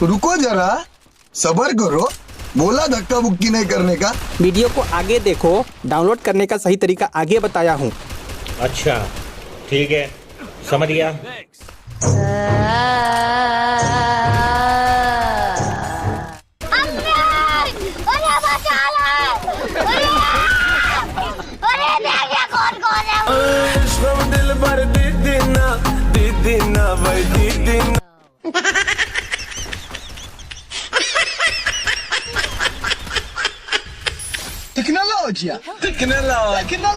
रुको जरा, सबर करो, बोला धक्का बुक्की नहीं करने का। वीडियो को आगे देखो, डाउनलोड करने का सही तरीका आगे बताया हूँ। अच्छा ठीक है, समझ गया। दिल भर दीदीना भाई दीदीना। टेक्नोलॉजी